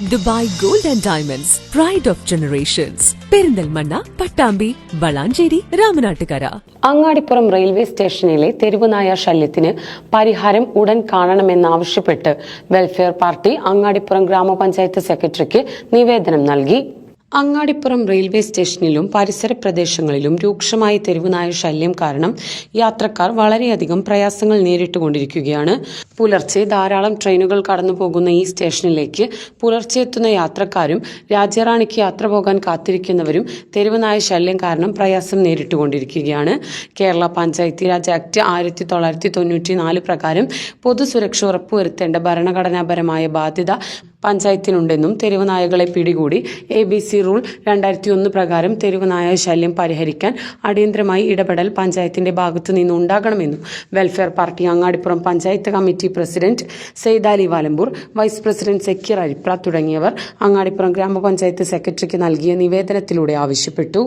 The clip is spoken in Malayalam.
Dubai gold and diamonds, pride of generations, Perinthalmanna, Pattambi, Valanchery, Ramanattukara. Angadipuram railway സ്റ്റേഷനിലെ തെരുവുനായ ശല്യത്തിന് പരിഹാരം ഉടൻ കാണണമെന്നാവശ്യപ്പെട്ട് വെൽഫെയർ പാർട്ടി അങ്ങാടിപ്പുറം ഗ്രാമപഞ്ചായത്ത് സെക്രട്ടറിക്ക് നിവേദനം നൽകി. അങ്ങാടിപ്പുറം റെയിൽവേ സ്റ്റേഷനിലും പരിസര പ്രദേശങ്ങളിലും രൂക്ഷമായ തെരുവുനായ ശല്യം കാരണം യാത്രക്കാർ വളരെയധികം പ്രയാസങ്ങൾ നേരിട്ടുകൊണ്ടിരിക്കുകയാണ്. പുലർച്ചെ ധാരാളം ട്രെയിനുകൾ കടന്നു പോകുന്ന ഈ സ്റ്റേഷനിലേക്ക് പുലർച്ചെ എത്തുന്ന യാത്രക്കാരും രാജ്യറാണിക്ക് യാത്ര പോകാൻ കാത്തിരിക്കുന്നവരും തെരുവുനായ ശല്യം കാരണം പ്രയാസം നേരിട്ടുകൊണ്ടിരിക്കുകയാണ്. കേരള പഞ്ചായത്തി രാജ് ആക്ട് 1994 പ്രകാരം പൊതുസുരക്ഷ ഉറപ്പുവരുത്തേണ്ട ഭരണഘടനാപരമായ ബാധ്യത പഞ്ചായത്തിനുണ്ടെന്നും തെരുവുനായകളെ പിടികൂടി ABC റൂൾ 2001 പ്രകാരം തെരുവുനായ ശല്യം പരിഹരിക്കാൻ അടിയന്തരമായി ഇടപെടൽ പഞ്ചായത്തിന്റെ ഭാഗത്തു നിന്നുണ്ടാകണമെന്നും welfare party Angadippuram panchayat committee president Saidali Valambur, vice president Sakkeer Aripra തുടങ്ങിയവർ അങ്ങാടിപ്പുറം ഗ്രാമപഞ്ചായത്ത് സെക്രട്ടറിക്ക് നൽകിയ നിവേദനത്തിലൂടെ ആവശ്യപ്പെട്ടു.